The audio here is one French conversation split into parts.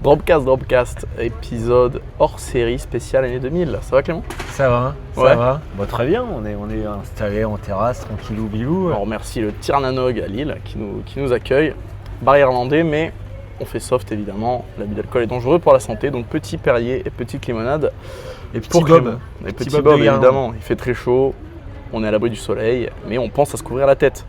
Dropcast, épisode hors série spécial année 2000. Ça va Clément? Ça va, Ouais. ça va. Bon, très bien, on est installé en terrasse, tranquillou bilou. On remercie le Tirnanog à Lille qui nous accueille. Bar irlandais, mais on fait soft évidemment. L'abus d'alcool est dangereux pour la santé, donc petit Perrier et petite limonade. Et petit Pour Bob. Clément. Et petit Bob Bob de Guérin. évidemment. Il fait très chaud, on est à l'abri du soleil, mais on pense à se couvrir la tête.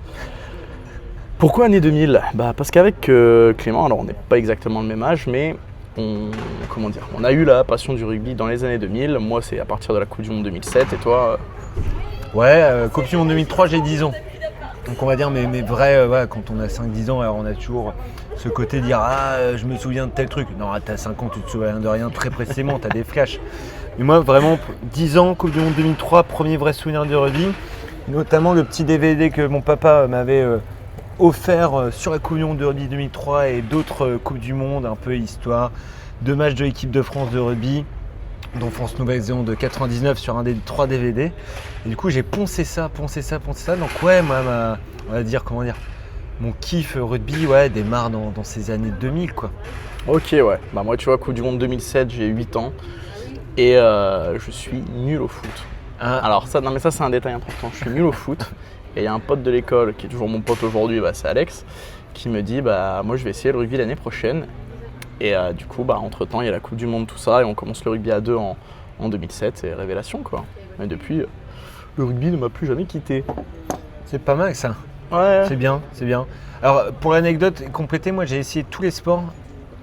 Pourquoi année 2000 ? Parce qu'avec Clément, alors on n'est pas exactement le même âge, mais on a eu la passion du rugby dans les années 2000. Moi, c'est à partir de la Coupe du Monde 2007, et toi Ouais, Coupe du Monde 2003, j'ai 10 ans. Donc on va dire mes vrais, quand on a 5-10 ans, alors on a toujours ce côté de dire « Ah, je me souviens de tel truc ». Non, t'as 5 ans, tu te souviens de rien très précisément, t'as des flashs. Mais moi, vraiment, 10 ans, Coupe du Monde 2003, premier vrai souvenir de rugby. Notamment le petit DVD que mon papa m'avait offert sur la Coupe du Monde de rugby 2003 et d'autres Coupes du Monde, un peu histoire, 2 matchs de l'équipe de France de rugby, dont France-Nouvelle-Zélande de 99 sur un des 3 DVD. Et du coup, j'ai poncé ça. Donc ouais, moi, on va dire, mon kiff rugby, ouais, démarre dans ces années 2000, quoi. Ok, ouais. Moi, tu vois, Coupe du Monde 2007, j'ai 8 ans et je suis nul au foot. Ah. Alors ça, c'est un détail important. Je suis nul au foot et il y a un pote de l'école qui est toujours mon pote aujourd'hui, c'est Alex, qui me dit moi je vais essayer le rugby l'année prochaine. Et du coup, entre temps, il y a la Coupe du Monde, tout ça, et on commence le rugby à 2 en 2007, c'est révélation quoi. Et depuis, le rugby ne m'a plus jamais quitté. C'est pas mal ça. Ouais. C'est bien. Alors pour l'anecdote complétée, moi j'ai essayé tous les sports.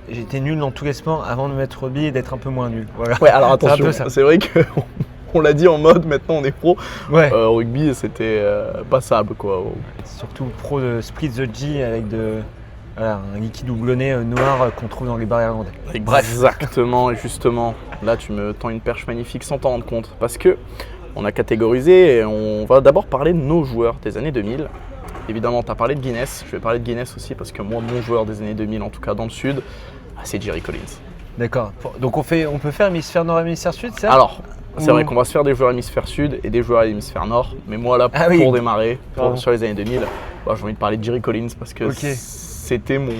J'étais nul dans tous les sports avant de me mettre rugby et d'être un peu moins nul. Voilà. Ouais, alors C'est un attention, peu ça. c'est vrai que on l'a dit en mode maintenant on est pro. Ouais. Au rugby, c'était passable quoi. Surtout pro de Split the G avec un liquide doublonné noir qu'on trouve dans les bars irlandais. Exactement, et justement, là tu me tends une perche magnifique sans t'en rendre compte. Parce que on a catégorisé et on va d'abord parler de nos joueurs des années 2000. Évidemment, tu as parlé de Guinness, je vais parler de Guinness aussi parce que moi, mon joueur des années 2000, en tout cas dans le sud, c'est Jerry Collins. D'accord. Donc on peut faire hémisphère nord et hémisphère sud, c'est ça? Alors, c'est vrai qu'on va se faire des joueurs hémisphère sud et des joueurs hémisphère nord, mais moi là, pour démarrer, sur les années 2000, j'ai envie de parler de Jerry Collins parce que c'était mon...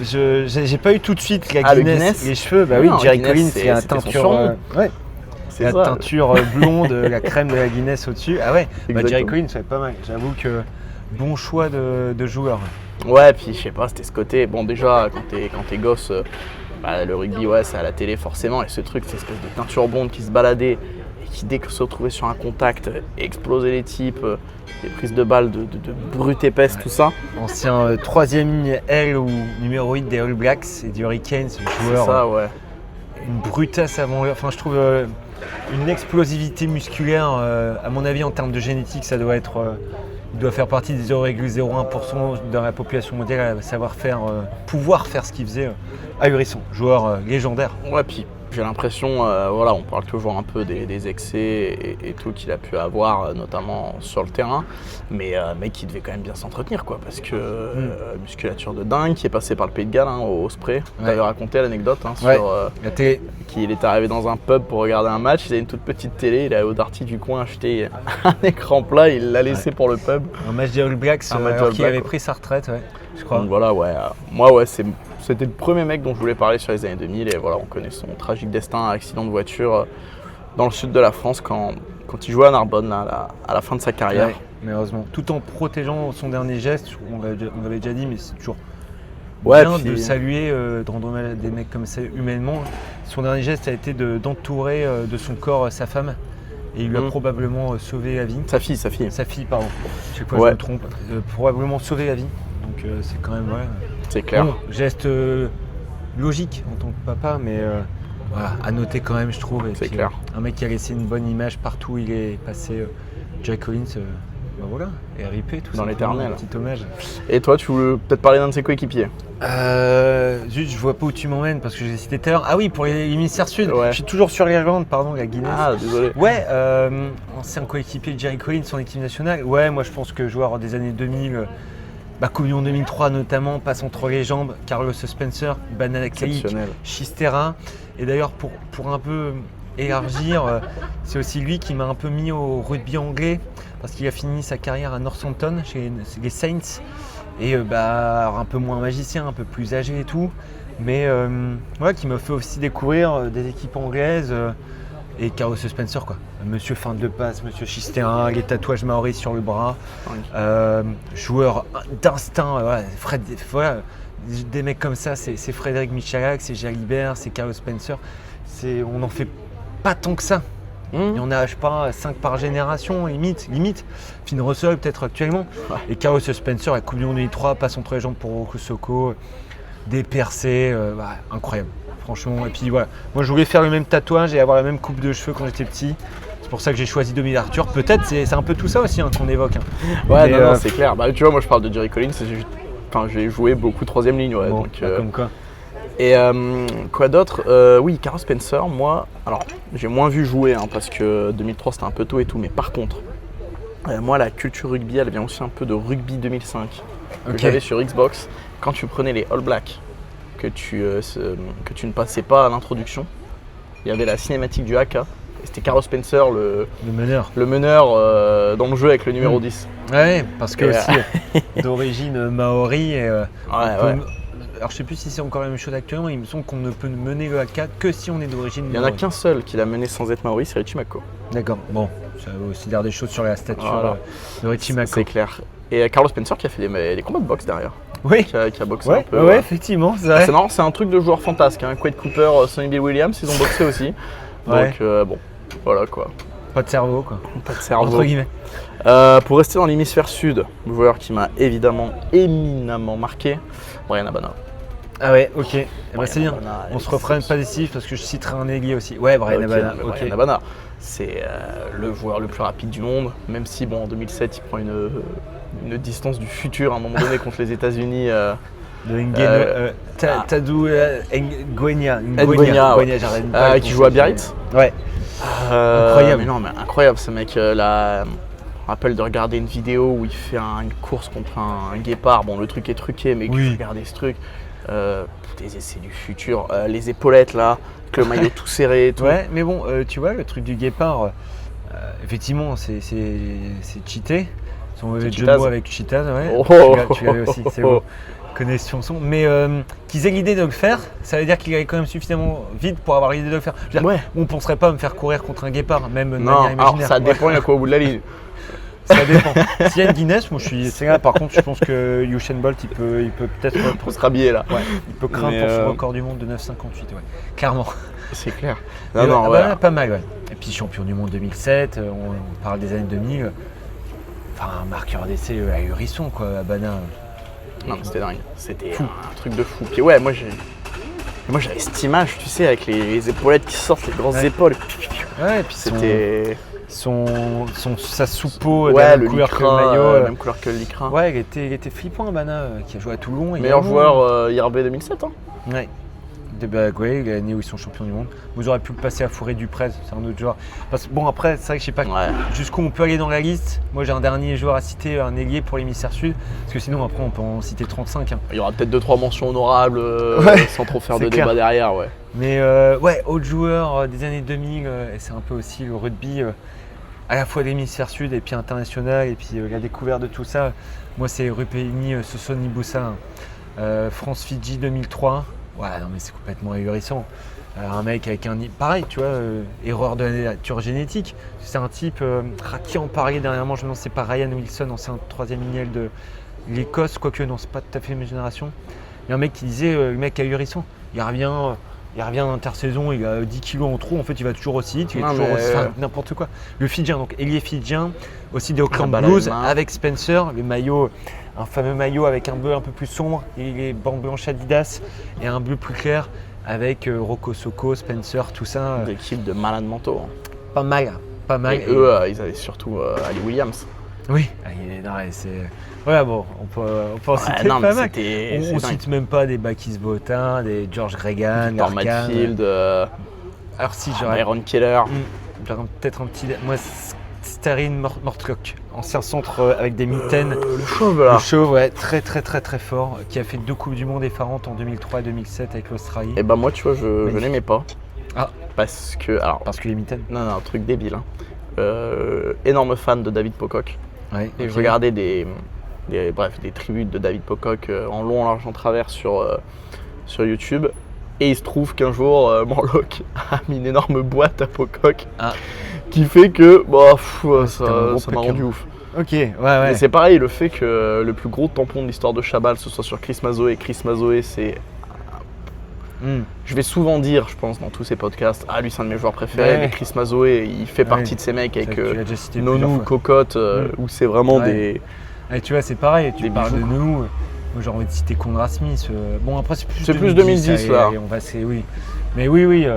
J'ai pas eu tout de suite la le Guinness, les cheveux. Oui, Jerry Collins, c'est la teinture... C'est la teinture blonde, la crème de la Guinness au-dessus. Ah ouais, Jerry Collins, c'est pas mal. J'avoue que bon choix de joueur. Ouais, puis je sais pas, c'était ce côté. Bon, déjà, quand t'es gosse, le rugby, c'est à la télé forcément. Et ce truc, cette espèce de teinture blonde qui se baladait et qui, dès que se retrouvait sur un contact, explosait les types, des prises de balles de brute épaisse, tout ça. Ancien 3e ligne L ou numéro 8 des All Blacks et du Hurricanes, joueur. C'est ça, ouais. Une brutasse avant. Enfin, je trouve une explosivité musculaire, à mon avis, en termes de génétique, ça doit être. Il doit faire partie des 0,01% de la population mondiale à pouvoir faire ce qu'il faisait. Ahurissant, joueur légendaire. Ouais, puis j'ai l'impression, on parle toujours un peu des excès et tout qu'il a pu avoir, notamment sur le terrain, mais mec, il devait quand même bien s'entretenir, quoi, parce que musculature de dingue, qui est passé par le Pays de Galles au spray. Ouais. T'avais raconté l'anecdote sur qu'il était arrivé dans un pub pour regarder un match, il avait une toute petite télé, il allait au Darty du coin acheter un écran plat, il l'a laissé pour le pub. Un match des All Blacks, alors qu'il avait pris sa retraite, je crois. Donc voilà, moi, c'était le premier mec dont je voulais parler sur les années 2000 et voilà, on connaît son tragique destin, accident de voiture dans le sud de la France quand il jouait à Narbonne là, à la fin de sa carrière. Ouais, mais heureusement, tout en protégeant son dernier geste, on l'avait déjà dit, mais c'est toujours bien de saluer, de rendre hommage à des mecs comme ça humainement. Son dernier geste a été d'entourer de son corps sa femme. Et il lui a probablement sauvé la vie. Sa fille, pardon. Je sais pas, je me trompe. Probablement sauvé la vie. Donc c'est quand même c'est clair. Bon, geste logique en tant que papa, mais à noter quand même, je trouve. Et c'est puis, clair. Un mec qui a laissé une bonne image partout où il est passé. Jerry Collins, et RIP, tout ça. Dans l'éternel. Un petit hommage. Et toi, tu voulais peut-être parler d'un de ses coéquipiers? Juste, je vois pas où tu m'emmènes parce que j'ai cité tout à l'heure. Ah oui, pour les hémisphères sud. Je suis toujours sur l'Irlande, pardon, la Guinness. Ah, désolé. Ouais, ancien coéquipier de Jerry Collins en équipe nationale. Ouais, moi je pense que joueur des années 2000, Coupe du Monde 2003 notamment, passe entre les jambes, Carlos Spencer, Bananaklaic, Chistera. Et d'ailleurs, pour un peu élargir, c'est aussi lui qui m'a un peu mis au rugby anglais parce qu'il a fini sa carrière à Northampton chez les Saints et un peu moins magicien, un peu plus âgé et tout. mais qui m'a fait aussi découvrir des équipes anglaises et Carlos Spencer, quoi. Monsieur fin de passe, monsieur Chistérin, les tatouages maoris sur le bras, joueur d'instinct, des mecs comme ça, c'est Frédéric Michalak, c'est Jalibert, c'est Carlos Spencer, on n'en fait pas tant que ça. Il y en a, je sais pas, 5 par génération, limite. Finn Russell, peut-être actuellement. Ouais. Et Carlos Spencer, la Coupe du Monde 2003, passe entre les jambes pour Roko Soko, des percées, incroyable. Franchement, et puis voilà. Moi, je voulais faire le même tatouage et avoir la même coupe de cheveux quand j'étais petit. C'est pour ça que j'ai choisi Dominique Arthur. Peut-être, c'est un peu tout ça aussi qu'on évoque. Ouais, non, c'est clair. Bah, tu vois, moi, je parle de Jerry Collins, j'ai joué beaucoup 3e ligne. Ouais, bon, donc, comme quoi. Et quoi d'autre oui, Carlos Spencer, moi, alors j'ai moins vu jouer parce que 2003 c'était un peu tôt et tout, mais par contre, moi la culture rugby elle vient aussi un peu de rugby 2005 que j'avais sur Xbox. Quand tu prenais les All Blacks, que tu ne passais pas à l'introduction, il y avait la cinématique du haka. Et c'était Carlos Spencer le meneur dans le jeu avec le numéro 10. Ouais, parce que aussi d'origine maori et alors je sais plus si c'est encore la même chose actuellement, il me semble qu'on ne peut mener le haka que si on est d'origine maori. Il n'y en a qu'un seul qui l'a mené sans être maori, c'est Richie Mako. D'accord, bon, ça veut aussi dire des choses sur la stature de Richie Mako. C'est clair. Et Carlos Spencer qui a fait des combats de boxe derrière. Oui. Qui a boxé un peu. Ouais, effectivement, c'est vrai. C'est marrant, c'est un truc de joueur fantasque. Quade Cooper, Sonny Bill Williams, ils ont boxé aussi. Donc bon, voilà quoi. Pas de cerveau quoi. Pas de cerveau. Entre guillemets. Pour rester dans l'hémisphère sud, le joueur qui m'a éminemment marqué, Bryan Habana. Ah ouais, ok. C'est bien. On se refraine pas décisif parce que je citerai un ailier aussi. Ouais, Bryan Habana. Bryan Habana, c'est le joueur le plus rapide du monde, même si en 2007 il prend une distance du futur à un moment donné contre les États-Unis. Tadou Ngwenya, qui joue à Biarritz. Ouais. Incroyable. Mais non, mais incroyable ce mec là. Je me rappelle de regarder une vidéo où il fait une course contre un guépard. Bon, le truc est truqué, mais regardez ce truc. Des essais du futur, les épaulettes là, avec le maillot tout serré et tout. Ouais, mais bon, tu vois, le truc du guépard, effectivement, c'est cheaté. Son mauvais jeu de mots avec Cheetaz, ouais. Tu l'avais aussi, c'est beau. Connexion son. Mais qu'ils aient l'idée de le faire, ça veut dire qu'il allait quand même suffisamment vite pour avoir l'idée de le faire. On ne penserait pas me faire courir contre un guépard, même de manière imaginaire. Alors ça dépend, il y a quoi au bout de la ligne. Ça dépend. S'il y a une Guinness, moi je suis. C'est là, par contre, je pense que Usain Bolt, il peut peut-être. Pour se rhabiller là. Ouais, il peut craindre pour son record du monde de 9,58, clairement. C'est clair. Pas mal, ouais. Et puis champion du monde 2007, on parle des années 2000. Enfin, un marqueur d'essai ahurissant, quoi, Habana. Non, mais c'était dingue. C'était un truc de fou. Puis ouais, moi j'avais cette image, tu sais, avec les épaulettes qui sortent, les grosses épaules. Ouais, et puis c'était. Sa soupeau de la même couleur que le maillot. Même couleur que le lycra. Ouais, il était flippant, Habana, qui a joué à Toulon. Meilleur joueur IRB 2007. Ouais. Il a l'année où ils sont champions du monde. Vous aurez pu le passer à Forêt-du-Prez, c'est un autre joueur. Bon, après, c'est vrai que je sais pas jusqu'où on peut aller dans la liste. Moi, j'ai un dernier joueur à citer, un ailier pour l'hémisphère sud. Parce que sinon, après, on peut en citer 35. Il y aura peut-être 2-3 mentions honorables sans trop faire de débat derrière. Ouais. Mais autre joueur des années 2000, et c'est un peu aussi le rugby. À la fois l'hémisphère sud et puis international, et puis la découverte de tout ça. Moi, c'est Rupeni Sosoni Boussa, France-Fidji 2003. Ouais, non, mais c'est complètement ahurissant. Un mec avec pareil, tu vois, erreur de la nature génétique. C'est un type qui en parlait dernièrement, je me demande, c'est pas Ryan Wilson, ancien 3e lignel de l'Écosse, quoique non, c'est pas tout à fait ma génération. Il y a un mec qui disait, le mec ahurissant, il revient d'intersaison, il a 10 kilos en trop, en fait il va toujours aussi vite, n'importe quoi. Le Fidjien, donc ailier Fidjien, aussi des Auckland Blues, avec Spencer, le maillot, un fameux maillot avec un bleu un peu plus sombre, et les bandes blanches Adidas, et un bleu plus clair, avec Roko Soko, Spencer, tout ça. Des équipes de malades mentaux. Pas mal. Et eux, ils avaient surtout Ali Williams. Oui, c'est... Ouais, bon, on peut en citer pas mal. On cite même pas des Bakis Botin, des George Gregan, Victor Matfield, alors si j'aurais... Byron Keller. J'aurais peut-être un petit... Moi, Starin Mortcock, ancien centre avec des mitaines. Le chauve là. Le chauve, ouais, très très très très fort, qui a fait 2 Coupes du Monde effarantes en 2003 et 2007 avec l'Australie. Et moi, tu vois, je n'aimais pas. Ah. Parce que les mitaines. Non, un truc débile. Énorme fan de David Pocock. Ouais, et je regardais des tribunes de David Pocock en long, en large, en travers sur sur YouTube. Et il se trouve qu'un jour, Morlock a mis une énorme boîte à Pocock qui fait que ça m'a rendu ouf. Ok, ouais. Et c'est pareil, le fait que le plus gros tampon de l'histoire de Chabal, ce soit sur Chris Mazoé. Chris Mazoé, c'est... Je vais souvent dire, je pense, dans tous ces podcasts, lui c'est un de mes joueurs préférés, mais Chris Mazoé, il fait partie de ces mecs avec Nonou, Cocotte, où c'est vraiment des... Et tu vois, c'est pareil, tu parles de Nonou, moi j'ai envie de citer Conrad Smith. Bon, après c'est plus 2010 là. Oui. Mais oui,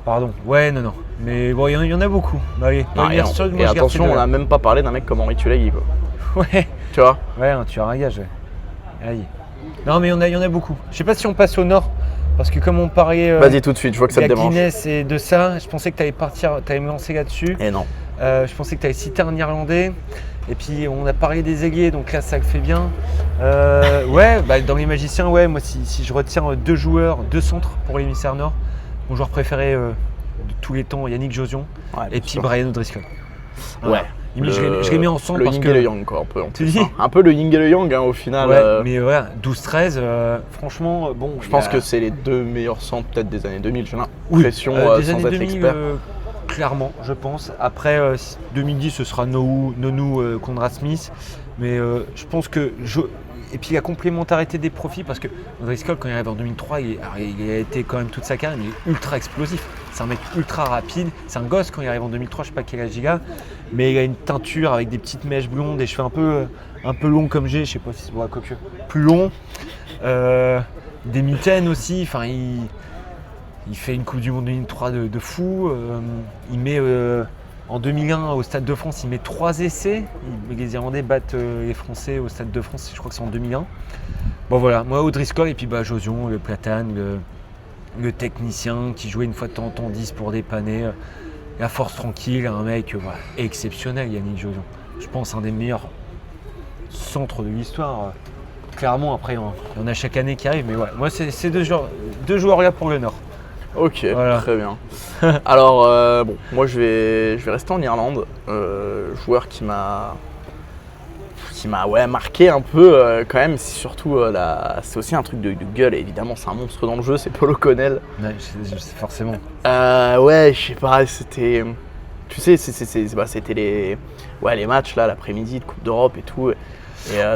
pardon, non. Mais bon, il y en a beaucoup. Et attention, on n'a même pas parlé d'un mec comme Henri Tulagi, quoi. Ouais. Tu vois. Ouais, un tueur à gage, Aïe. Non, mais il y en a beaucoup. Je sais pas si on passe au nord, parce que comme on parlait. Vas-y tout de suite, je vois que ça te dérange. Guinness et de ça, je pensais que tu allais me lancer là-dessus. Et non. Je pensais que tu allais citer un Irlandais. Et puis on a parlé des ailiers, donc là ça le fait bien. Dans les magiciens, moi si je retiens 2 joueurs, 2 centres pour l'émissaire nord, mon joueur préféré de tous les temps, Yannick Josion, et puis Brian O'Driscoll. Ouais. Je l'ai mis ensemble le parce yin que et le yang, quoi, un peu. Tu dis un peu le yin et le yang, au final. Mais voilà, 12-13, franchement, bon. Je pense que c'est les 2 meilleurs centres peut-être des années 2000. J'ai l'impression des sans années être 2000, expert. Clairement, je pense. Après 2010, ce sera Nonou, Conrad Smith. Mais je pense que et puis la complémentarité des profils, parce que O'Driscoll, quand il arrive en 2003, il a été quand même toute sa carrière, mais il est ultra explosif. C'est un mec ultra rapide. C'est un gosse quand il arrive en 2003, je sais pas quel âge il a, mais il a une teinture avec des petites mèches blondes, des cheveux un peu longs comme j'ai, je sais pas si c'est pour la coiffure, plus long. Des mitaines aussi. Enfin, il fait une Coupe du Monde 2003 de fou. Il met en 2001 au Stade de France, il met 3 essais. Les Irlandais battent les Français au Stade de France, je crois que c'est en 2001. Bon voilà, moi O'Driscoll et puis Josion, le platane, le technicien qui jouait une fois de temps en temps 10 pour dépanner. La force tranquille, un mec exceptionnel, Yannick Josion. Je pense un des meilleurs centres de l'histoire. Clairement, après, il y en a chaque année qui arrive, mais ouais, moi c'est 2 joueurs là pour le Nord. Ok, voilà. Très bien. Alors, moi je vais rester en Irlande. Joueur qui m'a marqué un peu quand même. C'est surtout c'est aussi un truc de gueule. Et évidemment, c'est un monstre dans le jeu. C'est Paul O'Connell. Ouais, forcément. Je sais pas. C'était, tu sais, c'était les matchs là l'après-midi de Coupe d'Europe et tout. Et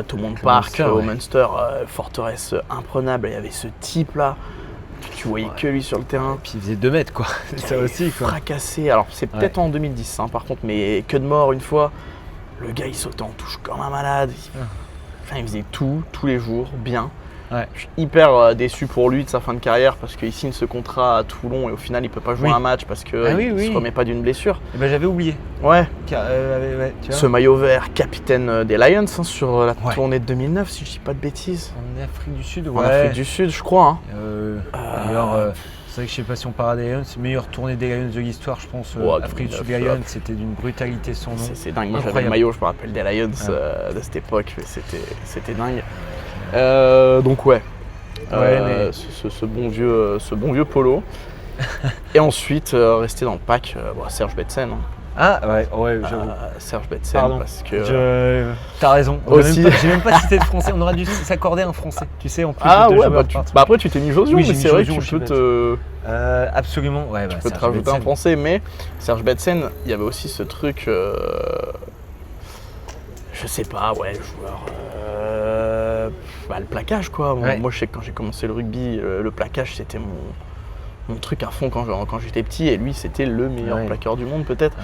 Thomond Park au Munster, forteresse imprenable. Il y avait ce type là. Tu voyais que lui sur le terrain. Puis il faisait 2 mètres, quoi. C'est ça aussi, quoi. Fracassé. Alors, c'est peut-être en 2010, par contre, mais que de mort une fois. Le gars, il sautait en touche comme un malade. Il faisait tout, tous les jours, bien. Ouais. Je suis hyper déçu pour lui de sa fin de carrière parce qu'il signe ce contrat à Toulon et au final, il ne peut pas jouer un match parce qu'il ne se remet pas d'une blessure. J'avais oublié. Ouais. Tu vois. Ce maillot vert, capitaine des Lions sur la tournée de 2009, si je ne dis pas de bêtises. En Afrique du Sud, En Afrique du Sud, je crois. D'ailleurs, c'est vrai que je ne sais pas si on parle des Lions, meilleure tournée des Lions de l'histoire, je pense. Afrique du Sud, Lions, c'était d'une brutalité sans nom. C'est dingue. Moi, j'avais le maillot, je me rappelle des Lions de cette époque. C'était dingue. Donc ce bon vieux Polo. Et ensuite rester dans le pack, Serge Betsen. Serge Betsen, parce que t'as raison. J'ai même pas cité de français. On aurait dû s'accorder un français, tu sais, en plus de joueurs. Après tu t'es mis Josion, mais c'est vrai que tu peux te absolument. Tu peux te rajouter un français, mais Serge Betsen, il y avait aussi ce truc. Je sais pas, joueur. Le plaquage, quoi. Moi, je sais que quand j'ai commencé le rugby, le plaquage, c'était mon truc à fond quand j'étais petit. Et lui, c'était le meilleur plaqueur du monde, peut-être.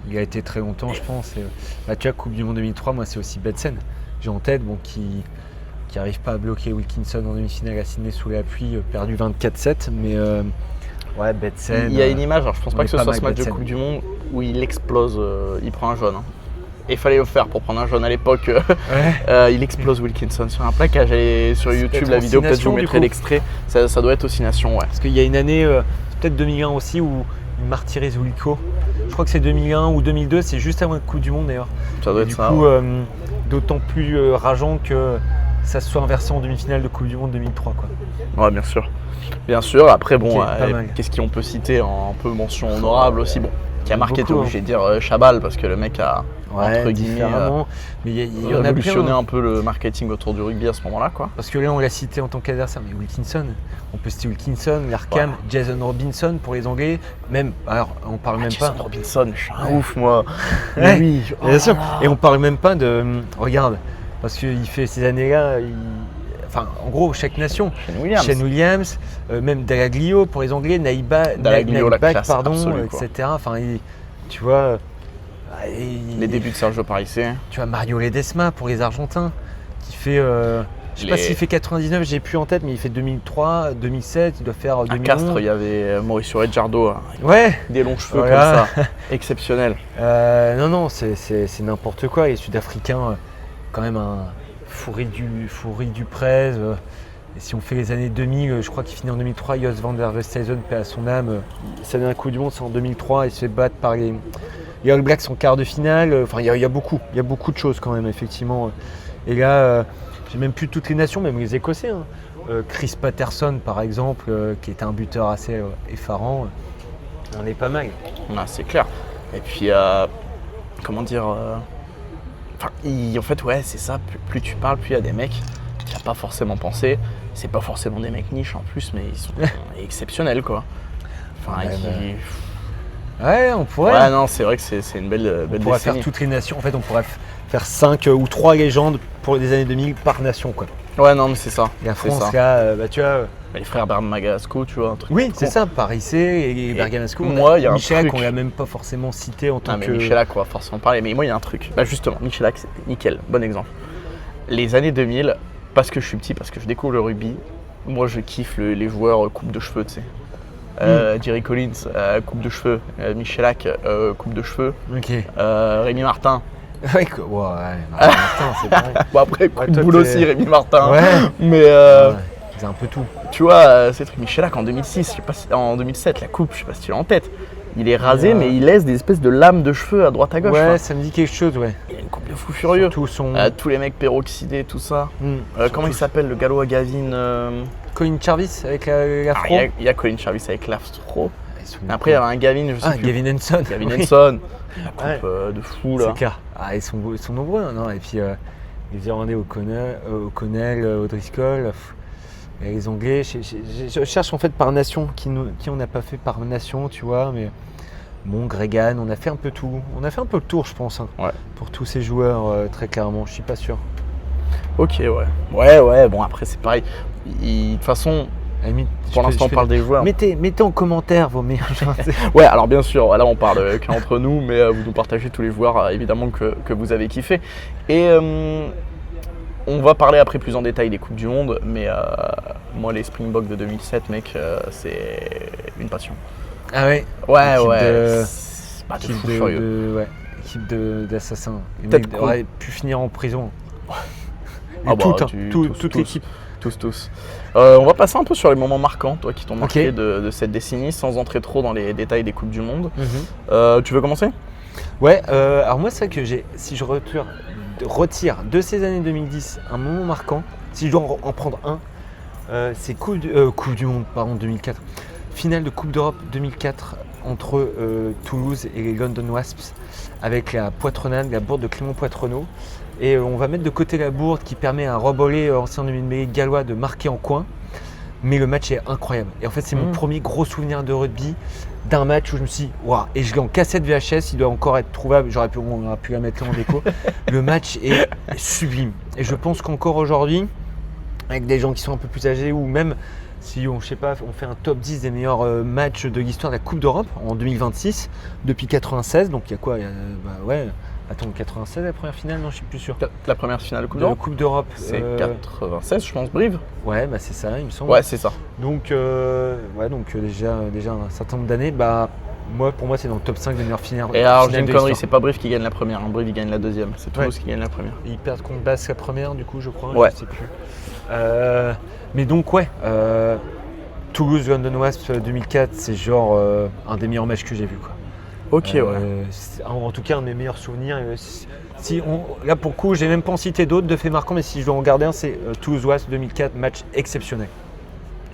Il a été très longtemps, je pense. Et, tu vois, Coupe du Monde 2003, moi, c'est aussi Betsen. J'ai en tête, qui n'arrive pas à bloquer Wilkinson en demi-finale à Sydney sous la pluie, perdu 24-7. Mais Betsen. Il y a une image, alors je pense pas que ce soit ce match de Coupe du Monde où il explose, il prend un jaune. Il fallait le faire pour prendre un jaune à l'époque. Il explose Wilkinson sur un plaquage. Et sur YouTube, la vidéo, peut-être je vous mettrai l'extrait. Ça doit être aussi Nation, Parce qu'il y a une année, peut-être 2001 aussi, où il martyrise Wilco. Je crois que c'est 2001 ou 2002, c'est juste avant la Coupe du Monde d'ailleurs. Ça doit être ça. Du coup, d'autant plus rageant que ça se soit inversé en demi-finale de Coupe du Monde 2003. Quoi. Ouais, bien sûr. Bien sûr. Après, qu'est-ce qu'on peut citer en un peu mention honorable aussi qui a marqué, t'es beaucoup, obligé de dire Chabal parce que le mec a entre guillemets différemment. Mais il y en a révolutionné plein. un peu le marketing autour du rugby à ce moment-là, quoi. Parce que là, on l'a cité en tant qu'adversaire, mais Wilkinson, on peut citer Wilkinson, Larkham, Jason Robinson pour les Anglais, même, alors on parle même Jason pas. Robinson, je suis un ouf moi. Ouais, Oui, bien sûr. Et on parle même pas de, regarde, parce qu'il fait ces années-là, enfin, en gros, chaque nation. Shane Williams, même Dalaglio pour les Anglais, Dalaglio, la classe, pardon, absolue, etc. Enfin, tu vois. Les débuts de Sergio Parissé. Tu vois Mario Ledesma pour les Argentins, qui fait, je sais pas s'il fait 99, j'ai plus en tête, mais il fait 2003, 2007, il doit faire 2011. À Castres, il y avait Mauricio Reggiardo, ouais, des longs cheveux voilà. comme ça, exceptionnel. Non, c'est n'importe quoi. Les Sud-Africains, quand même un fourri du presse. Et si on fait les années 2000, je crois qu'il finit en 2003, Jos van der Westhuizen, paix à son âme, sa dernière Coupe du Monde, c'est en 2003, il se fait battre par les All Blacks en quart de finale. Enfin, il y a beaucoup de choses quand même, effectivement. Et là, j'ai même plus toutes les nations, même les Écossais. Hein. Chris Patterson, par exemple, qui était un buteur assez effarant. On est pas mal. Ah, c'est clair. Et puis, comment dire en fait, ouais, c'est ça. Plus tu parles, plus il y a des mecs qui n'ont pas forcément pensé. C'est pas forcément des mecs niches en plus, mais ils sont exceptionnels, quoi. Enfin, ouais, on pourrait. Ouais, non, c'est vrai que c'est une belle On pourrait décennie. faire toutes les nations. En fait, on pourrait faire 5 ou 3 légendes pour les années 2000 par nation, quoi. Ouais, non, mais c'est ça. Et la c'est France, ça. là, tu vois. Les frères Bermagasco, tu vois, un truc. Oui, con. c'est ça, Parissé et Bergamasco. Moi, il y a un Michelak, truc. on l'a même pas forcément cité en tant Non, mais que. Michelak, on va forcément parler. Mais moi, il y a un truc. Bah, justement, Michelak, c'est nickel. Bon exemple. Les années 2000, parce que je suis petit, parce que je découvre le rugby, moi, je kiffe les joueurs coupe de cheveux, tu sais. Jerry Collins, coupe de cheveux. Michelak, coupe de cheveux. Ok. Rémi Martin. Ouais, Martin, c'est pareil. Bon, après, coup de toi, boule aussi, Rémi Martin. Ouais. Mais. Ouais, c'est un peu tout. Tu vois, c'est truc Michelak en 2006, je sais pas si, en 2007, la coupe, je sais pas si tu l'as en tête. Il est rasé, mais il laisse des espèces de lames de cheveux à droite à gauche. Ouais, hein. ça me dit quelque chose, ouais. Il a une coupe de fou furieux. Surtout son. Tous les mecs peroxydés, tout ça. Comment il Surtout- s'appelle le gallois Gavin Colin Jarvis avec l'afro. Il y a Colin Charvis avec l'afro. Après, il y avait un Gavin, je sais plus. Gavin Henson. Gavin Oui. Henson. La coupe Ouais. de fou, là. C'est clair. Ah, ils sont nombreux, hein, non. Et puis les Irlandais O'Connell, O'Driscoll, et les Anglais. Je cherche en fait par nation, qui on n'a pas fait par nation, tu vois. Mais bon, Gregan, on a fait un peu tout. On a fait un peu le tour, je pense, hein, Ouais. pour tous ces joueurs, très clairement. Je suis pas sûr. Ok, ouais. Ouais, bon, après, c'est pareil. De toute façon, À la limite, pour l'instant, on parle des joueurs. Mettez en commentaire vos meilleurs joueurs. Ouais, alors bien sûr, là on parle qu'entre nous, mais vous nous partagez tous les joueurs évidemment que vous avez kiffé. Et on va parler après plus en détail des Coupes du Monde, mais moi les Springboks de 2007, mec, c'est une passion. Ah ouais. Ouais, Équipe ouais. C'est pas de Équipe fou furieux. ouais, équipe d'assassins. Les Peut-être mecs qu'on- auraient pu finir en prison. Ah bah, Toute l'équipe. Tous. On va passer un peu sur les moments marquants, toi qui t'ont marqué Ok. de cette décennie, sans entrer trop dans les détails des Coupes du Monde. Mhm. Tu veux commencer? Ouais, alors moi, c'est vrai que si je retire de ces années 2010 un moment marquant, si je dois en prendre un, c'est Coupe du Monde, pardon, 2004. Finale de Coupe d'Europe 2004 entre Toulouse et les London Wasps, avec la poitronnade, la bourde de Clément Poitrenaud. Et on va mettre de côté la bourde qui permet à Rob Olé, ancien demi-mêlée gallois, de marquer en coin. Mais le match est incroyable. Et en fait, c'est mon premier gros souvenir de rugby d'un match où je me suis dit, waouh, et je l'ai en cassette VHS, il doit encore être trouvable, on aurait pu la mettre là en déco. Le match est sublime. Et je pense qu'encore aujourd'hui, avec des gens qui sont un peu plus âgés, ou même si on fait un top 10 des meilleurs matchs de l'histoire de la Coupe d'Europe en 2026, depuis 96, donc il y a quoi? Attends, 96 la première finale? Non, je suis plus sûr. La première finale de Coupe De d'Europe, Coupe d'Europe. c'est 96, je pense, Brive. Ouais, bah c'est ça, il me semble. Ouais, c'est ça. Donc, déjà un certain nombre d'années, pour moi, c'est dans le top 5 des meilleures finales. Et alors, j'ai finales une de connerie, l'histoire. c'est pas Brive qui gagne la première, Brive il gagne la deuxième. C'est Toulouse qui gagne la première. Ils perdent contre Basse la première, du coup, je crois. Ouais. Je sais plus. Mais donc, Toulouse London Wasps 2004, c'est genre un des meilleurs matchs que j'ai vu, quoi. Ok, ouais. C'est en tout cas, un des meilleurs souvenirs. Là, pour le coup, j'ai même pas en cité d'autres de faits marquants, mais si je dois en garder un, c'est Toulouse Wasps 2004, match exceptionnel.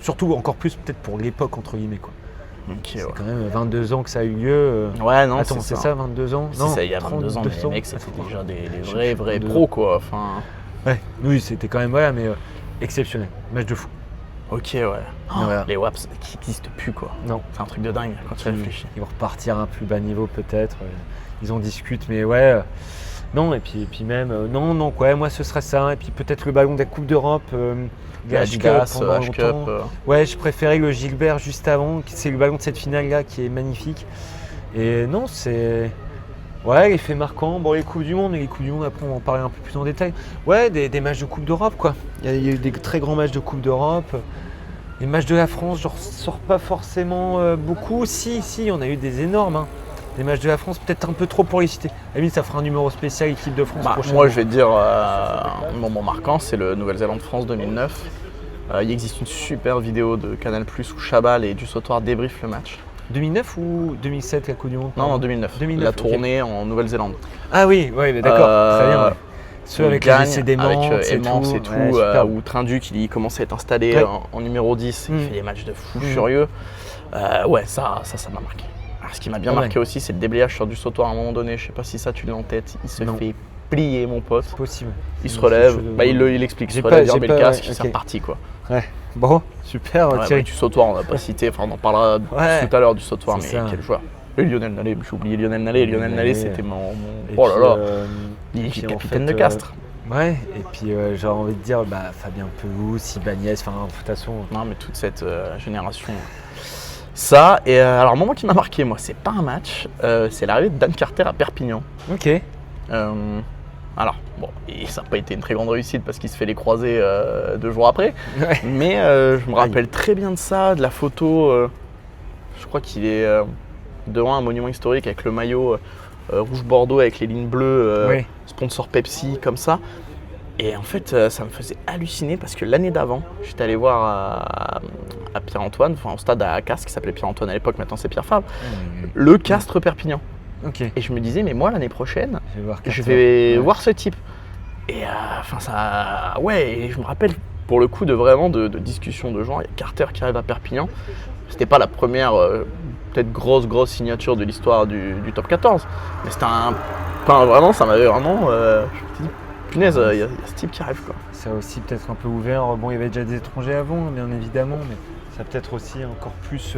Surtout, encore plus, peut-être pour l'époque, entre guillemets, quoi. Ok, C'est ouais. quand même 22 ans que ça a eu lieu. Ouais, non, Attends, c'est ça, 22 ans? C'est ça, il y a 22 ans, mais les mecs, c'était déjà des vrais 22 pros, quoi. Enfin, Ouais, oui, c'était quand même, voilà, mais exceptionnel. Match de fou. ok, ouais. Voilà. Les WAPS qui n'existent plus, quoi. Non. C'est un truc de dingue quand tu réfléchis. Ils vont repartir à un plus bas niveau peut-être. Ils en discutent, mais ouais. Non, et puis même, non, quoi, moi ce serait ça. Et puis peut-être le ballon de la Coupe d'Europe, La H-Cup Adidas, pendant H-Cup. longtemps. Ouais, je préférais le Gilbert juste avant. C'est le ballon de cette finale-là qui est magnifique. Et non, c'est... Ouais, l'effet marquant. Bon, les Coupes du Monde, après on va en parler un peu plus en détail. Ouais, des matchs de Coupe d'Europe, quoi. Il y a eu des très grands matchs de Coupe d'Europe. Les matchs de la France, je ne ressors pas forcément beaucoup. Si, on a eu des énormes. Hein. Les matchs de la France, peut-être un peu trop pour les citer. À la limite, ça fera un numéro spécial équipe de France prochainement. Moi, je vais te dire, un moment marquant, c'est le Nouvelle-Zélande-France 2009. Il existe une super vidéo de Canal+ où Chabal et du Sautoir débriefent le match. 2009 ou 2007, la Coupe du Monde? Non, 2009. 2009, La ok. tournée en Nouvelle-Zélande. Ah oui, mais d'accord, très bien. Ouais. Ceux On avec gagne les essais d'aimants, avec Aimance et tout, ouais, super. où Trinduc il commençait à être installé Ouais. en numéro 10, il fait des matchs de fou furieux. Ouais, ça m'a marqué. Alors, ce qui m'a bien marqué aussi, c'est le déblayage sur du Sautoir à un moment donné. Je sais pas si ça tu l'as en tête. Il se fait plier, mon pote. C'est possible. Il se relève, il explique, il se relève, il remet le casque, c'est reparti, quoi. Ouais. Bon, super, Ouais, Thierry. du Sautoir, on n'a pas cité, enfin on en parlera tout à l'heure du Sautoir, mais C'est ça. quel joueur. Et Lionel Nallet, j'ai oublié Lionel Nallet. Lionel Nallet, c'était mon... Et Oh là puis, là, et il puis, est en capitaine fait, de Castres. Ouais, et puis j'ai envie de dire Fabien Pelous, Ibanez, enfin de toute façon. Non, mais toute cette génération. Ça, et alors, un moment qui m'a marqué, moi, c'est pas un match, c'est l'arrivée de Dan Carter à Perpignan. Ok. Alors, bon, et ça n'a pas été une très grande réussite parce qu'il se fait les croisés 2 jours après, Ouais. mais je me rappelle très bien de ça, de la photo. Je crois qu'il est devant un monument historique avec le maillot rouge bordeaux avec les lignes bleues, Oui. sponsor Pepsi, comme ça. Et en fait, ça me faisait halluciner parce que l'année d'avant, j'étais allé voir à Pierre-Antoine, enfin au stade à Castres, qui s'appelait Pierre-Antoine à l'époque, maintenant c'est Pierre Fabre, le Castres Perpignan. Ok. Et je me disais, mais moi l'année prochaine, Je vais voir. je Carter. vais Ouais. voir ce type. Et enfin ça, ouais, et je me rappelle pour le coup de discussions de gens. Il y a Carter qui arrive à Perpignan. C'était pas la première peut-être grosse signature de l'histoire du top 14, mais c'était enfin, vraiment, ça m'avait vraiment. Je me suis dit, punaise, il y a ce type qui arrive, quoi. Ça a aussi peut-être un peu ouvert. Bon, il y avait déjà des étrangers avant, bien évidemment, mais ça a peut-être aussi encore plus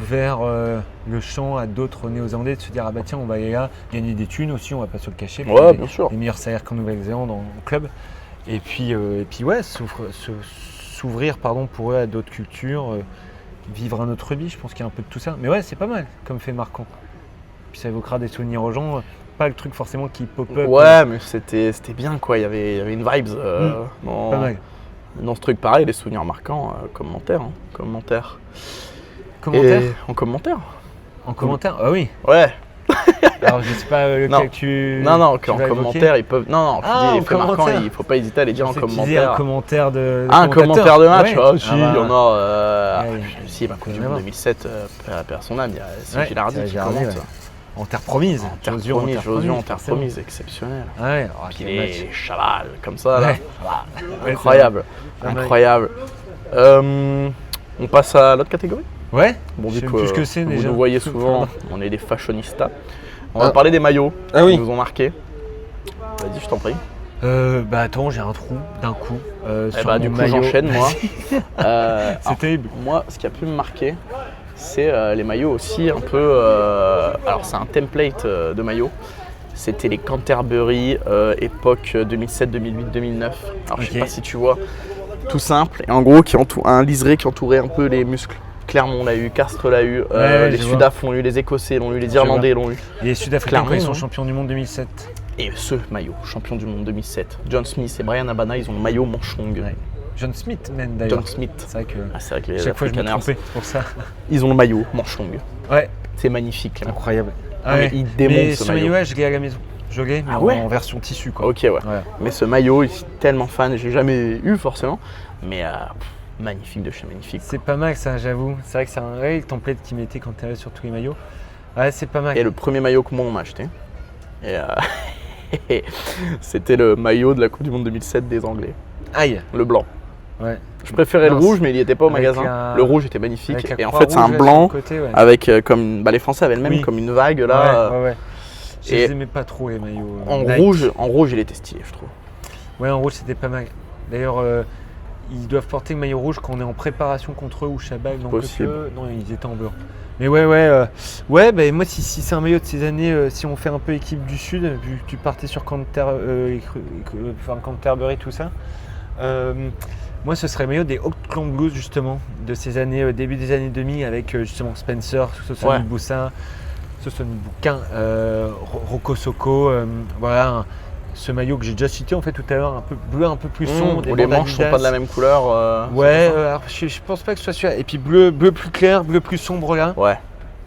ouvert le champ à d'autres Néo-Zélandais de se dire ah bah tiens, on va aller là, gagner des thunes aussi, on va pas se le cacher. Ouais, bien sûr. Les meilleurs salaires qu'en Nouvelle-Zélande en club. Et puis ouais, s'ouvrir pour eux à d'autres cultures, vivre un autre vie, je pense qu'il y a un peu de tout ça. Mais ouais, c'est pas mal comme fait marquant. Puis ça évoquera des souvenirs aux gens. Pas le truc forcément qui pop-up. Ouais, mais c'était bien, quoi. Il y avait une vibes pas mal. dans ce truc. Pareil, les souvenirs marquants, commentaires. Commentaires. Commentaire Et en commentaire. En commentaire. Ah oui. Ouais. Alors je sais pas lequel Non. tu. Non, tu en vas évoquer. commentaire, ils peuvent. Non, je Ah, dis en les faits marquants, commentaire. il faut pas hésiter à les dire en Je sais que tu disais commentaire. un commentaire de. Un commentaire de match, Ouais. ah si, Ah il bah. y en a. Ouais, Si, Coupe du y en a. Monde 2007, père son âme, il y a Ouais, Gilardi c'est qui Gilardi, commente. ouais. En terre promise. En terre Josue en promise, terre Josue en promise, terre forcément. promise, exceptionnel. Ouais, alors Puis quel match. les Chaval, comme ça, là. Ouais. Ouais, Incroyable, c'est vrai. incroyable. On passe à l'autre catégorie. Ouais. Bon, Je vu sais que plus ce que c'est vous déjà. nous voyez souvent, on est des fashionistas. On va Ah. parler des maillots Ah oui. qui nous ont marqués. Vas-y, je t'en prie. Bah attends, j'ai un trou d'un coup. Eh Sur bah, mon du coup, maillot. j'enchaîne, moi. C'est Alors, terrible. moi, ce qui a pu me marquer, c'est les maillots aussi un peu. Alors, c'est un template de maillots. C'était les Canterbury époque 2007, 2008, 2009. Alors, je sais Ok. pas si tu vois. Tout simple. Et en gros, un liseré qui entourait un peu les muscles. Clermont l'a eu, Castres l'a eu, Ouais, les je Sudaf l'ont eu, les Écossais l'ont eu, les Irlandais l'ont eu. Et les Sud-Africains, quand ils sont Clairement, champions du monde 2007. Et ce maillot, champion du monde 2007. John Smith et Brian Abana, ils ont le maillot manche longue. Ouais. John Smith, même d'ailleurs. John Smith. C'est vrai que C'est vrai que les chaque fois je me Afrikaners, trompais pour ça. ils ont le maillot manche longue. Ouais, C'est magnifique. Clément. incroyable. Ah, mais il démonte mais ce ce maillot. maillot, je l'ai à la maison. Je l'ai, mais Ah ouais en version tissu quoi. Ok, ouais. Ouais. Mais ce maillot, je suis tellement fan, j'ai jamais eu forcément, mais magnifique de chez magnifique. C'est pas mal ça, j'avoue. C'est vrai que c'est un vrai template qui mettait quand t'es sur tous les maillots. Ouais, c'est pas mal. Et le premier maillot que moi on m'a acheté, et c'était le maillot de la Coupe du Monde 2007 des Anglais, Aïe. le blanc. Ouais. Je préférais le Mince. rouge, mais il n'y était pas au Avec magasin. Le rouge était magnifique. avec la Et en croix fait, c'est un rouge, là, sur blanc le côté, ouais. avec comme les Français avaient le même Oui. comme une vague là. Ouais. Je et les aimais pas trop les maillots. En Nike. rouge, il était stylé, je trouve. Ouais, en rouge c'était pas mal. D'ailleurs, ils doivent porter le maillot rouge quand on est en préparation contre eux ou Chabal. Donc Possible. non, ils étaient en blanc. Mais ouais, bah, moi si c'est un maillot de ces années, si on fait un peu équipe du Sud, vu que tu partais sur Canterbury, tout ça, moi ce serait le maillot des Auckland Blues justement, de ces années, début des années 2000 avec justement Spencer, Sosoni Boussa, Sosoni Bouquin, Rocco Socco, voilà. Ce maillot que j'ai déjà cité en fait tout à l'heure, un peu bleu, un peu plus sombre. Où les bandes manches sont Adidas. pas de la même couleur. Ouais, alors, je pense pas que ce soit celui-là. Et puis bleu plus clair, bleu plus sombre là. Ouais.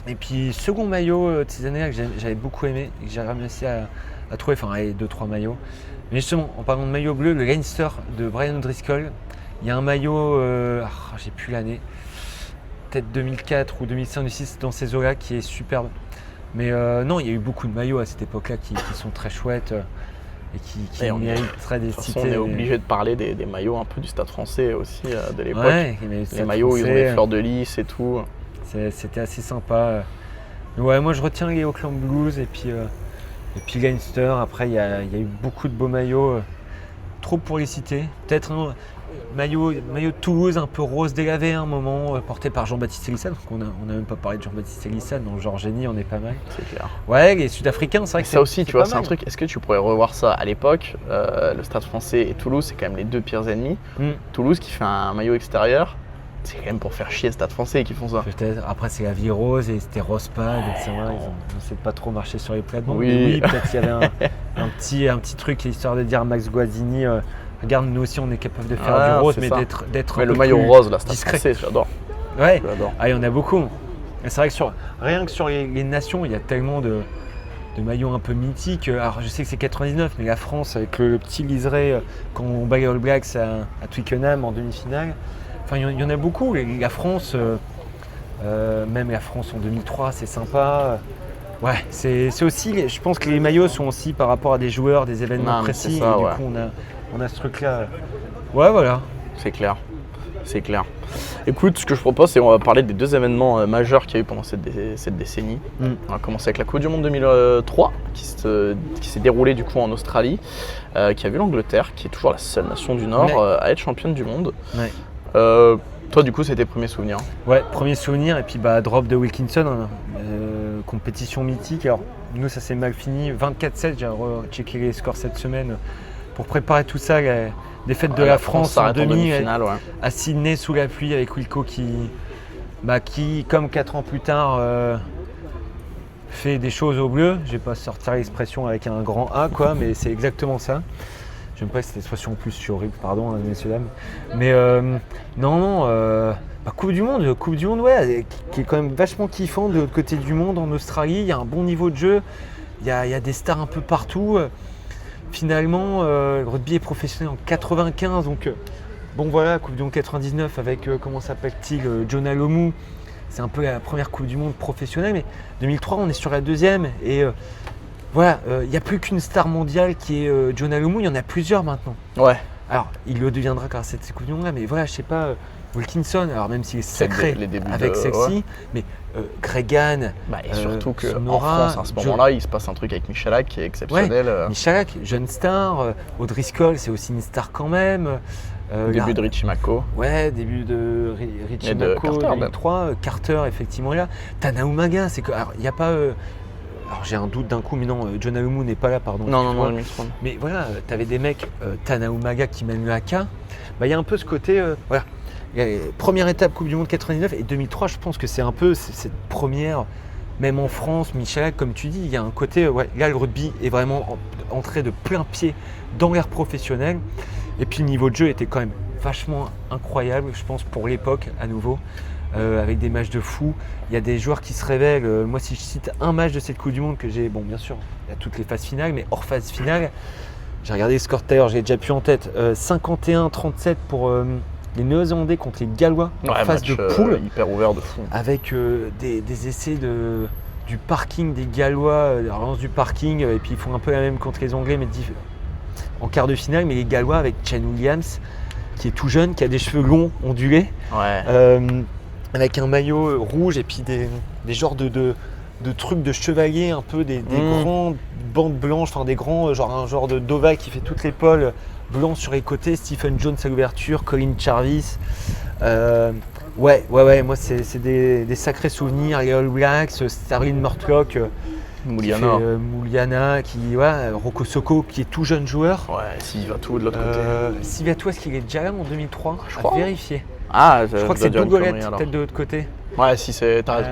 Et puis second maillot de ces années-là que j'avais beaucoup aimé et que j'ai réussi à trouver, enfin allez, 2-3 maillots. Mais justement, en parlant de maillot bleu, le Leinster de Brian O'Driscoll, il y a un maillot, j'ai plus l'année, peut-être 2004 ou 2005-2006 dans ces eaux-là qui est superbe. Mais non, il y a eu beaucoup de maillots à cette époque-là qui sont très chouettes. Et qui mériteraient des De toute façon, cités. on est obligé de parler des maillots un peu du Stade Français aussi de l'époque. Ouais, les maillots, ils ont les fleurs de lys et tout. C'était assez sympa. Ouais, moi je retiens les Auckland Blues et puis Leinster. Après, il y a eu beaucoup de beaux maillots. Trop pour les citer. Peut-être un maillot de Toulouse un peu rose délavé à un moment, porté par Jean-Baptiste Elissane. On n'a même pas parlé de Jean-Baptiste Elissane, donc genre génie, on est pas mal. C'est clair. Ouais, les Sud-Africains, c'est vrai que ça aussi, tu vois, c'est un mal. truc. Est-ce que tu pourrais revoir ça à l'époque le Stade Français et Toulouse, c'est quand même les deux pires ennemis. Toulouse qui fait un maillot extérieur, c'est quand même pour faire chier le Stade Français qui font ça. Peut-être. Après, c'est la vie rose et c'était rose pâle, etc. Ils ont essayé de pas trop marcher sur les plates-bandes. Oui. Mais peut-être qu'il y avait un petit truc, histoire de dire à Max Guazzini, regarde, nous aussi, on est capable de faire du rose, mais d'être mais un le peu maillot plus rose, là, Stade discret. Français, j'adore. Ouais. J'adore. Ah, il y en a beaucoup. Et c'est vrai que rien que sur les nations, il y a tellement de maillots un peu mythiques. Alors, je sais que c'est 99, mais la France, avec le petit liseré, quand on bat les All Blacks à Twickenham en demi-finale. Enfin, il y en a beaucoup. La France, même la France en 2003, c'est sympa. Ouais, c'est aussi, je pense que les maillots sont aussi par rapport à des joueurs, des événements précis. Ça, et du coup, on a ce truc-là. Ouais, voilà. C'est clair. C'est clair. Écoute, ce que je propose, c'est qu'on va parler des deux événements majeurs qu'il y a eu pendant cette décennie. On va commencer avec la Coupe du Monde 2003, qui s'est déroulée du coup en Australie, qui a vu l'Angleterre, qui est toujours la seule nation du Nord à être championne du monde. Ouais. Toi, du coup, c'était tes premiers souvenirs. Ouais, premier souvenir, et puis drop de Wilkinson, compétition mythique. Alors, nous, ça s'est mal fini, 24-7, j'ai checké les scores cette semaine pour préparer tout ça, la défaite de la France en demi-finale, à Sydney sous la pluie avec Wilco qui comme 4 ans plus tard, fait des choses au bleu. Je vais pas sortir l'expression avec un grand A, quoi, mais c'est exactement ça. J'aime pas cette expression en plus, je suis horrible, pardon, messieurs, dames. Mais Coupe du Monde, ouais, qui est quand même vachement kiffant de l'autre côté du monde, en Australie. Il y a un bon niveau de jeu, il y a des stars un peu partout. Finalement, le rugby est professionnel en 95, donc bon voilà, Coupe du Monde 99 avec, comment s'appelle-t-il, John Alomou. C'est un peu la première Coupe du Monde professionnelle, mais 2003, on est sur la deuxième. Et voilà, il n'y a plus qu'une star mondiale qui est John Alomou, il y en a plusieurs maintenant. Ouais. Alors, il le deviendra grâce à cette Coupe du Monde-là, mais voilà, je sais pas, Wilkinson, alors même s'il est sacré avec Sexy, mais Gregan, et surtout qu'en Nora, France, à ce moment-là, il se passe un truc avec Michalak qui est exceptionnel. Michalak, jeune star, O'Driscoll, c'est aussi une star quand même. Début de Richie Mako. Ouais, début de Richie Mako, 2003, Carter, effectivement là. Tana Umaga, c'est que. Alors, il n'y a pas. Alors, j'ai un doute d'un coup, mais non, John Alomou n'est pas là, pardon. Non. Mais voilà, tu avais des mecs, Tana Umaga qui mènent le AK. Il y a un peu ce côté. Voilà. Première étape Coupe du Monde 99 et 2003, je pense que c'est un peu cette première, même en France, Michalak, comme tu dis, il y a un côté. Là, le rugby est vraiment entré de plein pied dans l'ère professionnelle. Et puis le niveau de jeu était quand même vachement incroyable, je pense, pour l'époque, à nouveau, avec des matchs de fou. Il y a des joueurs qui se révèlent. Moi, si je cite un match de cette Coupe du Monde que j'ai, bon, bien sûr, il y a toutes les phases finales, mais hors phase finale, j'ai regardé le score tout à l'heure, j'ai déjà plus en tête, 51-37 pour les Néo-Zélandais contre les Gallois en phase de poule. Hyper ouvert de fou. Avec des essais du parking des Gallois, la relance du parking, et puis ils font un peu la même contre les Anglais, mais en quart de finale, mais les Gallois avec Shane Williams qui est tout jeune, qui a des cheveux longs, ondulés, avec un maillot rouge et puis des genres de trucs de chevalier, un peu des grandes bandes blanches, enfin des grands, un genre de Dova qui fait toute l'épaule, blanc sur les côtés, Stephen Jones à l'ouverture, Colin Jarvis. Ouais, moi c'est des sacrés souvenirs, les All Blacks, Sterling Mortlock, Mouliana, Rocco Socco qui est tout jeune joueur. Ouais, Sivatu de l'autre côté. Sivatu, est-ce qu'il est déjà là en 2003? Je crois. Vérifier. Je crois que c'est Dougolette, peut-être de l'autre côté. Ouais, si t'as raison.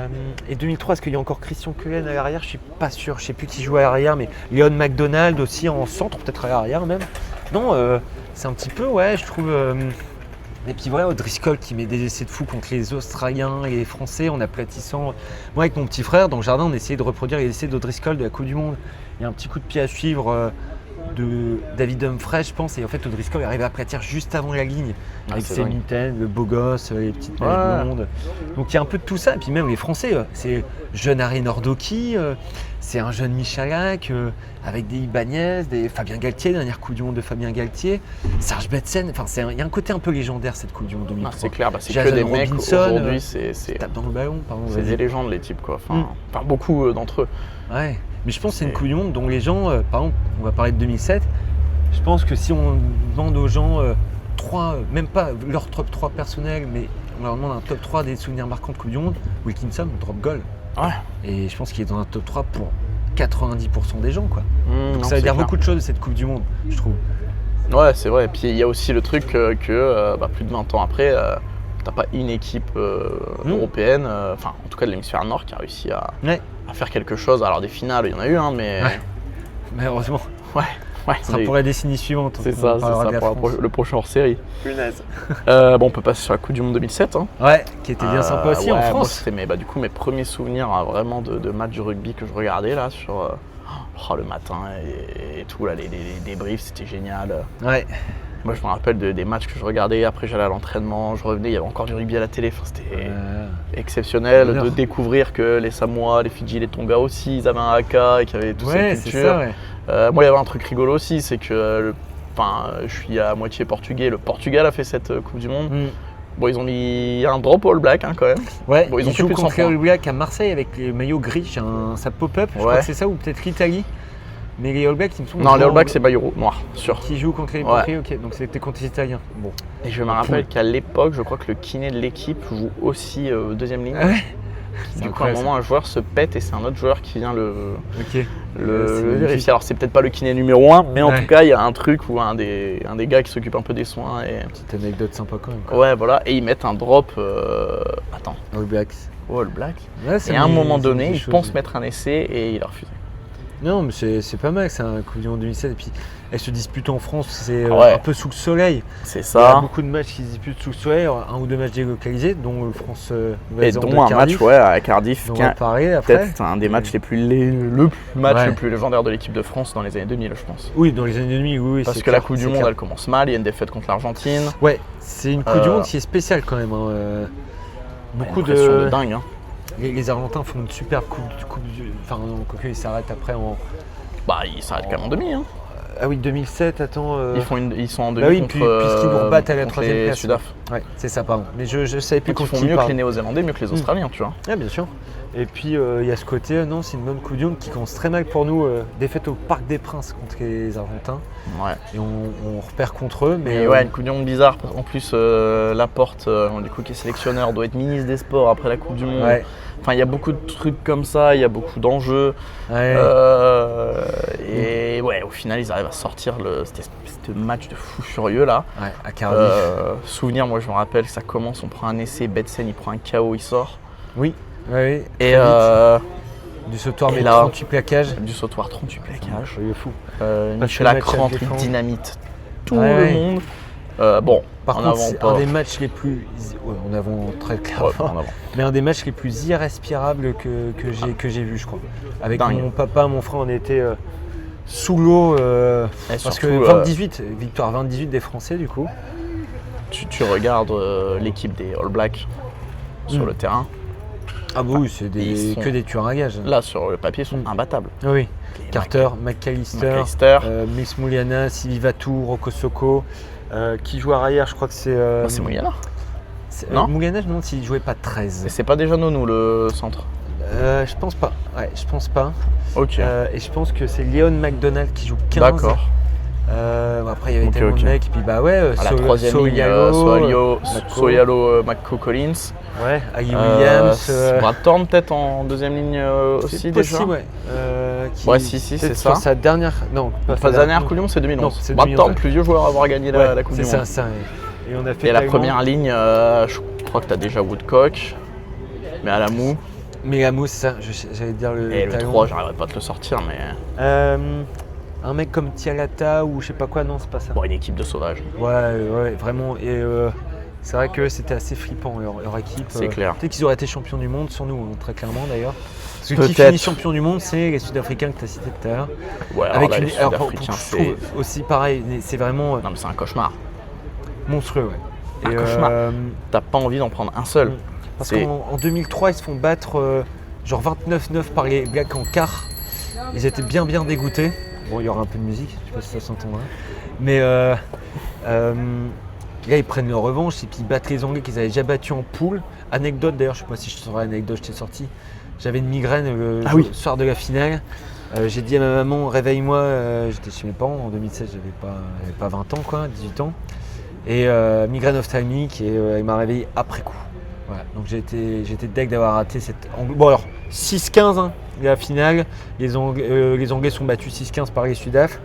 Et 2003, est-ce qu'il y a encore Christian Cullen à l'arrière? Je suis pas sûr, je sais plus qui joue à l'arrière, mais Leon McDonald aussi en centre, peut-être à l'arrière même. Non, c'est un petit peu, je trouve. Et puis voilà, O'Driscoll qui met des essais de fou contre les Australiens et les Français en aplatissant. Moi, avec mon petit frère, dans le jardin, on essayait de reproduire les essais d'O'Driscoll de la Coupe du Monde. Il y a un petit coup de pied à suivre de David Humphrey, je pense, et en fait, O'Driscoll arrive à aplatir juste avant la ligne avec ses mitaines, le beau gosse, les petites mèches blondes. Donc il y a un peu de tout ça. Et puis même les Français, c'est jeune Harry Nordoki, c'est un jeune Michalak, avec des Ibanez, des Fabien Galtier, dernière Coupe du Monde de Fabien Galtier, Serge Betsen. Enfin, il y a un côté un peu légendaire cette Coupe du Monde 2003. C'est clair, c'est Jason que des mecs aujourd'hui, tape dans le ballon, pardon. C'est des légendes les types quoi. Enfin, beaucoup d'entre eux. Ouais. Mais je pense que c'est une Coupe du Monde dont les gens, par exemple, on va parler de 2007, je pense que si on demande aux gens même pas leur top 3 personnel, mais on leur demande un top 3 des souvenirs marquants de Coupe du Monde, Wilkinson drop goal. Ouais. Et je pense qu'il est dans un top 3 pour 90% des gens, quoi. Donc ça veut dire beaucoup de choses de cette Coupe du Monde, je trouve. Ouais, c'est vrai. Et puis il y a aussi le truc que plus de 20 ans après, t'as pas une équipe européenne, enfin en tout cas de l'hémisphère nord, qui a réussi à faire quelque chose. Alors des finales, il y en a eu, mais... Mais heureusement. Ouais. Ça sera pour la décennie suivante. C'est ça pour le prochain hors-série. Punaise. On peut passer sur la Coupe du Monde 2007. Ouais, qui était bien sympa aussi en France. C'était mes premiers souvenirs vraiment de matchs de rugby que je regardais là sur le matin et tout, là, les débriefs, c'était génial. Ouais. Moi je me rappelle des matchs que je regardais, après j'allais à l'entraînement, je revenais, il y avait encore du rugby à la télé, c'était exceptionnel de découvrir que les Samoa, les Fidji, les Tonga aussi, ils avaient un haka et qu'il y avait toute cette culture. Moi il y avait un truc rigolo aussi, c'est que je suis à moitié portugais, le Portugal a fait cette Coupe du Monde. Bon, ils ont mis un drop All Black quand même. Ouais, bon, ils ont joué contre les All Blacks à Marseille avec les maillots gris, ça pop-up, je crois que c'est ça, ou peut-être l'Italie. Mais les All Blacks, ils me semblent. Non, les All Blacks, c'est maillot noir, sûr. Qui joue contre les ok, donc c'était contre les Italiens. Bon. Et je me rappelle qu'à l'époque, je crois que le kiné de l'équipe joue aussi deuxième ligne. Du coup, à un moment, un joueur se pète et c'est un autre joueur qui vient le vérifier. Alors, c'est peut-être pas le kiné numéro 1, mais en tout cas, il y a un truc où un des gars qui s'occupe un peu des soins. Petite anecdote sympa quand même. Ouais, voilà. Et ils mettent un drop. All Blacks. All Blacks. Et à un moment donné, ils pensent mettre un essai et il a refusé. Non, mais c'est pas mal, c'est un Coupe du Monde 2007. Et puis, elle se dispute en France, c'est un peu sous le soleil. C'est ça. Il y a beaucoup de matchs qui se disputent sous le soleil, un ou deux matchs délocalisés, dont France et dont un match à Cardiff, qui est peut-être un des matchs le plus légendaire de l'équipe de France dans les années 2000, je pense. Oui, dans les années 2000, oui. Parce que la Coupe du Monde, elle commence mal, il y a une défaite contre l'Argentine. Ouais, c'est une Coupe du Monde qui est spéciale quand même. Beaucoup de dingue. Les Argentins font une superbe coupe enfin non, ils s'arrêtent après en... ils s'arrêtent quand même en demi. Ah oui, 2007, attends... Ils sont en demi contre puisqu'ils nous rebattent à la 3e place. Sudaf. Ouais, c'est ça, pardon. Mais je savais plus qu'ils font mieux que les Néo-Zélandais, mieux que les Australiens, tu vois. Ah, bien sûr. Et puis il y a ce côté, non, c'est une bonne Coupe du Monde qui commence très mal pour nous. Défaite au Parc des Princes contre les Argentins. Ouais. Et on repère contre eux. Mais une Coupe du Monde bizarre. En plus, Laporte, du coup, qui est sélectionneur, doit être ministre des Sports après la Coupe du Monde. Ouais. Enfin, il y a beaucoup de trucs comme ça, il y a beaucoup d'enjeux. Ouais. Et au final, ils arrivent à sortir ce match de fou furieux là. Ouais, à Cardiff. Souvenir, moi je me rappelle que ça commence, on prend un essai, Betsen il prend un KO, il sort. Oui. Oui. Et du sautoir, mais 38 plaquages. Du sautoir, 38 plaquages. C'est fou. Michel Acrant, il dynamite tout le monde. Par contre, c'est un des matchs les plus. En avant très clairement. Mais un des matchs les plus irrespirables que j'ai vu, je crois. Avec mon papa, mon frère, on était sous l'eau. Parce que 20-18, victoire 20-18 des Français, du coup. Tu regardes l'équipe des All Blacks sur le terrain. Ah bah oui, c'est que des tueurs à gages. Là, sur le papier, ils sont imbattables. Oui. Carter, McAllister, Mills Mouliana, Sivivatu, Rocco Socco, Qui joue arrière, je crois que c'est. C'est Mouyala. Non Mougana, je me demande s'il jouait pas 13. Et c'est pas déjà Nonou le centre? Je pense pas. Ouais, je pense pas. Ok. Et je pense que c'est Leon McDonald qui joue 15. D'accord. Après, il y avait tellement de mecs. Et puis, bah ouais, à la troisième ligne, Soyalo, McCo Collins. Ouais, Agui Williams. Brad Thorne, peut-être en deuxième ligne aussi, déjà. Possible, ouais. Ouais, si, c'est ça. Sa dernière. Non, pas sa dernière Coupe du Monde, c'est 2011. Non, c'est Brad 2011, Thorne, ouais. plus vieux joueur à avoir gagné la Coupe du Monde. C'est ça. Et on a fait Et la première ligne, je crois que tu as déjà Woodcock, mais à la moue. Mais la mousse, ça, j'allais dire le. Et le 3, j'arriverai pas à te le sortir, mais. Un mec comme Tialata ou je sais pas quoi, non, c'est pas ça. Bon, une équipe de sauvages. Ouais, vraiment. Et c'est vrai que c'était assez flippant leur équipe. C'est clair. Peut-être qu'ils auraient été champions du monde sans nous, hein, très clairement d'ailleurs. Parce que qui Peut-être. finit champion du monde, c'est les Sud-Africains que tu as cités tout à l'heure. Ouais, alors Avec là, une. les Alors, Sud-Africains, je trouve aussi pareil, c'est vraiment Non, mais c'est un cauchemar. monstrueux, ouais. Un cauchemar. T'as pas envie d'en prendre un seul. Parce C'est- qu'en 2003, ils se font battre genre 29-9 par les Blacks en quart. Ils étaient bien dégoûtés. Bon, il y aura un peu de musique, je sais pas si ça s'entendra. Mais là, ils prennent leur revanche et puis ils battent les Anglais qu'ils avaient déjà battus en poule. Anecdote d'ailleurs, je sais pas si je te saurai l'anecdote, je t'ai sorti. J'avais une migraine le soir de la finale. J'ai dit à ma maman, réveille-moi. J'étais chez mes parents en 2016, j'avais pas 20 ans, quoi, 18 ans. Et migraine ophtalmique et elle m'a réveillé après coup. Voilà, donc j'étais deg d'avoir raté cette. Bon alors 6-15 hein, la finale, les Anglais sont battus 6-15 par les Sudaf.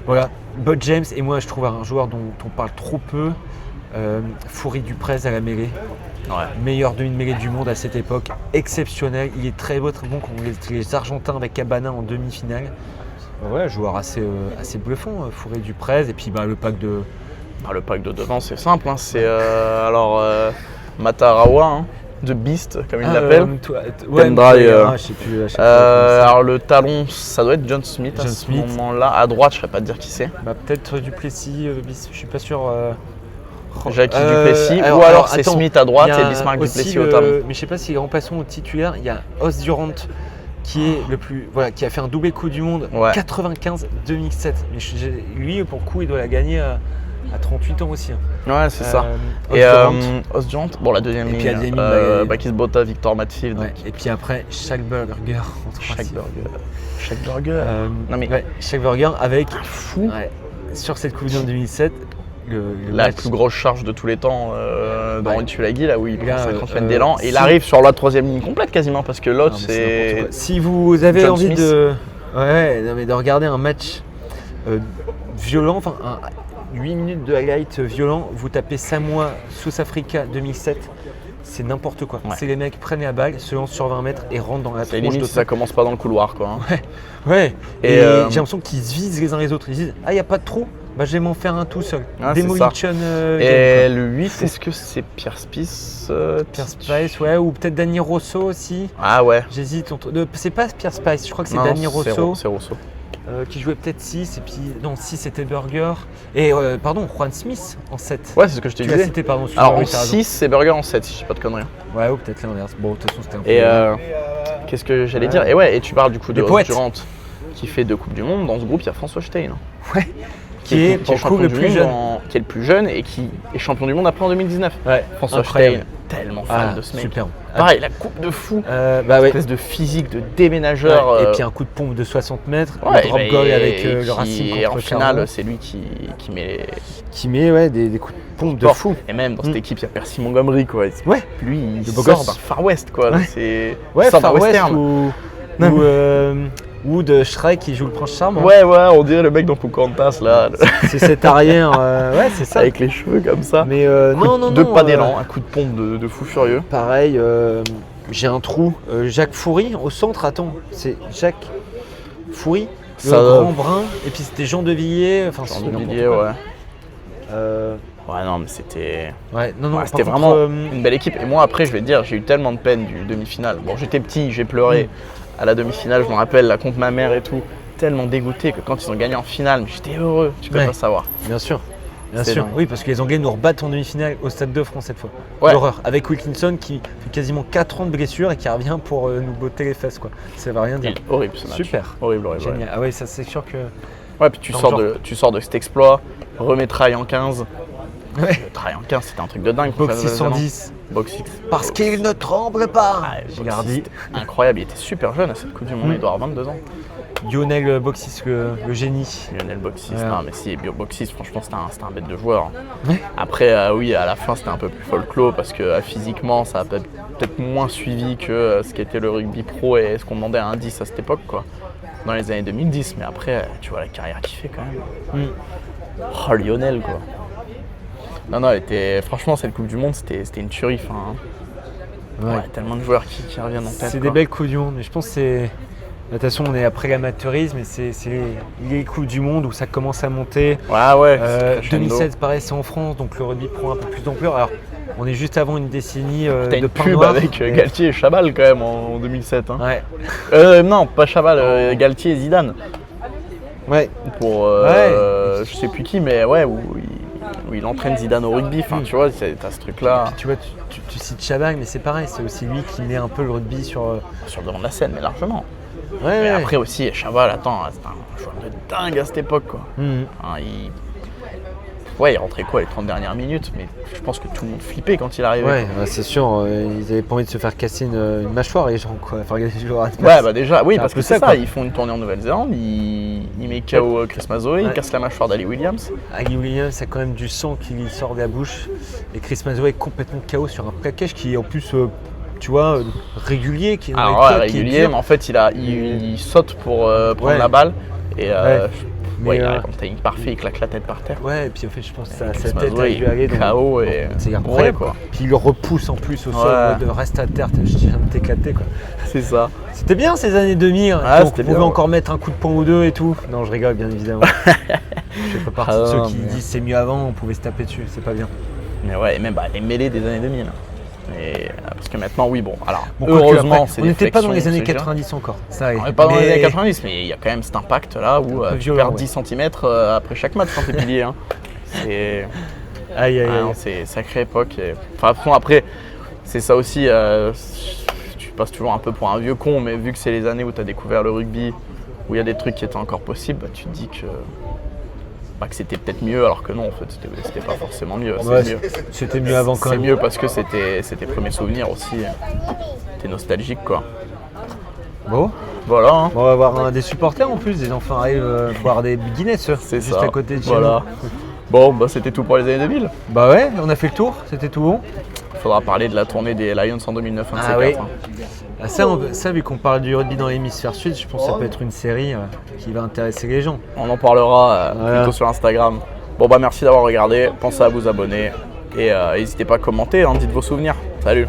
Voilà, Bud James et moi je trouve un joueur dont on parle trop peu, Fourie Duprez à la mêlée. Ouais. Meilleur demi-mêlée du monde à cette époque, exceptionnel, il est très bon contre les Argentins avec Cabana en demi-finale. Ouais, joueur assez bluffant, Fourie Duprez et puis le pack de. Le pack de devant, c'est simple. Hein. C'est Matarawa, hein, de Beast, comme il l'appelle. Pendry, je sais plus. Alors le talon, ça doit être John Smith à John ce Smith. moment-là. À droite, je ne saurais pas te dire qui c'est. Peut-être Duplessis, je suis pas sûr. Jackie Duplessis, ou alors c'est Smith à droite et Bismarck Duplessis au talon. Mais je sais pas si remplaçant au titulaire, il y a Os Durant qui est qui a fait un doublé Coupe du Monde 95-2007. Mais lui, pour le coup, il doit la gagner à 38 ans aussi. Hein. Ouais, c'est ça. Et Os Durant, bon, la deuxième ligne, Bakis Bota, Victor Matfield. Ouais. Et puis après, Shaq Burger. Shaq Burger. Shaq Burger avec fou sur cette Coupe du Monde 2007. La plus grosse charge de tous les temps dans Tulagi, là où il commence à transmettre d'élan. Et il si- arrive sur la troisième ligne complète quasiment, parce que l'autre c'est. Si vous avez John envie Smith. de regarder un match violent, 8 minutes de highlight violent, vous tapez Samoa, South Africa 2007, c'est n'importe quoi. Ouais. C'est les mecs prennent la balle, se lancent sur 20 mètres et rentrent dans la C'est tronche limite de si ça commence pas dans le couloir, quoi. Hein. Ouais. Et, Et j'ai l'impression qu'ils se visent les uns les autres. Ils disent il n'y a pas de trou, je vais m'en faire un tout seul. Ah, c'est Demolition Et game, le 8, est-ce que c'est Pierre Spice Pierre Spice, ou peut-être Danny Rosso aussi. Ah ouais. J'hésite entre. C'est pas Pierre Spice, je crois que c'est Non, Danny Rosso. C'est Rosso. Qui jouait peut-être 6 et puis non 6 c'était Burger et Juan Smith en 7. Ouais, c'est ce que je te Tu l'as disais. cité pardon. Alors en oui, t'as raison. 6, c'est Burger, en 7, si je dis pas de conneries. Ouais ou peut-être l'inverse. Bon de toute façon c'était un peu. Et qu'est-ce que j'allais dire? Et ouais, et tu parles du coup de Les poètes. Durant qui fait 2 Coupes du Monde. Dans ce groupe, il y a François Stein. qui est pour le coup champion le du plus monde jeune. qui est le plus jeune et qui est champion du monde après en 2019. Ouais, François incroyable. Stein, tellement fan de ce mec. Super. Pareil, la coupe de fou. Ouais. Espèce de physique, de déménageur. Et puis un coup de pompe de 60 mètres, ouais, le drop goal avec le Racing Et contre en le finale, Clermont. c'est lui qui met Qui met des coups de pompe de fort. fou. Et même dans cette équipe, il y a Percy Montgomery, quoi. Ouais. Lui, il Le beau sort gosse. d'un Far West, quoi. Ouais. C'est Ouais, Far West western. ou de Shrek qui joue le prince charmant. Ouais, on dirait le mec dans Pocahontas, là. C'est cet arrière, ouais c'est ça. Avec les cheveux comme ça. Mais non. Deux pas d'élan, un coup de pompe de fou furieux. Pareil, j'ai un trou. Jacques Foury au centre, attends, c'est Jacques Foury, le grand brun, et puis c'était Jean Devilliers. Enfin, Jean c'est Devilliers, n'importe ouais. quoi. Ouais, non, mais c'était. Ouais, non, Ouais, par c'était contre, vraiment une belle équipe. Et moi, après, je vais te dire, j'ai eu tellement de peine du demi-finale. Bon, j'étais petit, j'ai pleuré à la demi-finale, je me rappelle, là, contre ma mère et tout. Tellement dégoûté que quand ils ont gagné en finale, mais j'étais heureux, tu peux Ouais. pas savoir. Bien sûr. C'est dingue. Oui, parce que les Anglais nous rebattent en demi-finale au Stade de France cette fois. Ouais. L'horreur. Avec Wilkinson qui fait quasiment 4 ans de blessure et qui revient pour nous botter les fesses, quoi. Ça va rien dire. Horrible ce match. Super. Horrible. Génial. Ah ouais, ça c'est sûr que Ouais, puis tu Dans sors, le tu sors de cet exploit, remets trail en 15. Ouais. Le trail en 15, c'était un truc de dingue. pour Box faire la Nouvelle-Zélande. 610. Box 6. Parce qu'il ne tremble pas. Ah, J'ai Box gardé. 6, c'était incroyable, il était super jeune à cette Coupe du Monde, il doit avoir 22 ans. Lionel Boxis, le génie. Lionel Boxis, Ouais. non mais si, Boxis, franchement c'était un bête de joueur. Ouais. Après, oui, à la fin c'était un peu plus folklore parce que physiquement ça a peut-être moins suivi que ce qu'était le rugby pro et ce qu'on demandait à un 10 à cette époque, quoi. Dans les années 2010, mais après, tu vois la carrière qu'il fait quand même. Oh, Lionel, quoi. Non, franchement, cette Coupe du Monde, c'était une tuerie. Enfin, Ouais. tellement de joueurs qui reviennent en tête. C'est quoi. des belles Coupes du Monde. Mais je pense que c'est. De toute façon, on est après l'amateurisme et c'est les Coupes du Monde où ça commence à monter. Ouais, c'est crescendo. 2007, pareil, c'est en France, donc le rugby prend un peu plus d'ampleur. Alors, on est juste avant une décennie T'as de une pain pub noir. avec Galtier et Chabal quand même en 2007. Hein. Ouais. Non, pas Chabal, Galtier et Zidane. Ouais. Pour Ouais. je sais plus qui, mais ouais, où il entraîne Zidane au rugby. Enfin, tu vois, t'as ce truc-là Puis, tu vois, tu cites Chabal, mais c'est pareil, c'est aussi lui qui met un peu le rugby sur. sur le devant de la scène, mais largement. Ouais, Mais ouais. après aussi, Chabal, attends, c'était un joueur de dingue à cette époque, quoi. Mhm. Hein, il rentrait quoi les 30 dernières minutes, mais je pense que tout le monde flippait quand il arrivait. Ouais, c'est sûr, ils avaient pas envie de se faire casser une mâchoire, les gens, quoi. Enfin, les joueurs adverses. Ouais, bah déjà, oui, C'est un parce peu que c'est ça, ça, quoi. ils font une tournée en Nouvelle-Zélande, il met KO Chris Mazoé, il Ouais. casse la mâchoire d'Ali Williams. Ali Williams a quand même du sang qui lui sort de la bouche. Et Chris Mazoé est complètement KO sur un plaquage qui est en plus, tu vois, régulier, qui est dans Alors les ouais, codes, qui est régulier, dur. mais en fait, il saute pour prendre Ouais. la balle. Et Mais, il arrive comme timing parfait, il claque la tête par terre. Ouais, et puis en fait, je pense que Chris sa tête a Mazoé, dû aller dans KO et c'est bourré, incroyable, quoi. quoi. Puis il le repousse en plus au sol, Ouais. en mode reste à terre, je viens de t'éclater, quoi. C'est ça. C'était bien ces années 2000, Ah, on c'était pouvait bien, encore mettre un coup de poing ou deux et tout. Non, je rigole, bien évidemment. Je fais pas partie de Ah ceux non, qui mais- disent c'est mieux avant, on pouvait se taper dessus, c'est pas bien. Mais ouais, et même les mêlées des années 2000. Et, parce que maintenant, oui, bon, alors, Bon, quoique, heureusement, après, c'est on des n'était pas dans les flexions, années c'est déjà. 90 encore. Ça, On n'est pas dans les mais- années 90, mais il y a quand même cet impact-là où Un peu tu violent, perds ouais. 10 cm après chaque match quand t'es pilier. Hein. C'est Aïe, aïe, ah aïe. non, c'est une sacrée époque. Enfin, bon, après, c'est ça aussi, tu passes toujours un peu pour un vieux con, mais vu que c'est les années où tu as découvert le rugby, où il y a des trucs qui étaient encore possibles, bah, tu te dis que c'était peut-être mieux, alors que non, en fait, c'était pas forcément mieux. Ouais, C'est mieux. c'était mieux avant quand C'est même. mieux parce que c'était tes premiers souvenirs aussi. T'es nostalgique, quoi. Bon. Voilà, hein. Bon, on va avoir des supporters en plus, des enfants arrivent boire des Guinness C'est juste ça. à côté de chez Voilà. nous. Bon, bah, c'était tout pour les années 2000. Bah ouais, on a fait le tour, c'était tout bon. Il faudra parler de la tournée des Lions en 2009. un de ces Ah oui. quatre, hein. Ah, ça, vu qu'on parle du rugby dans l'hémisphère sud, je pense que ça peut être une série qui va intéresser les gens. On en parlera Voilà. plutôt sur Instagram. Bon, bah merci d'avoir regardé. Pensez à vous abonner et n'hésitez pas à commenter, hein, dites vos souvenirs. Salut.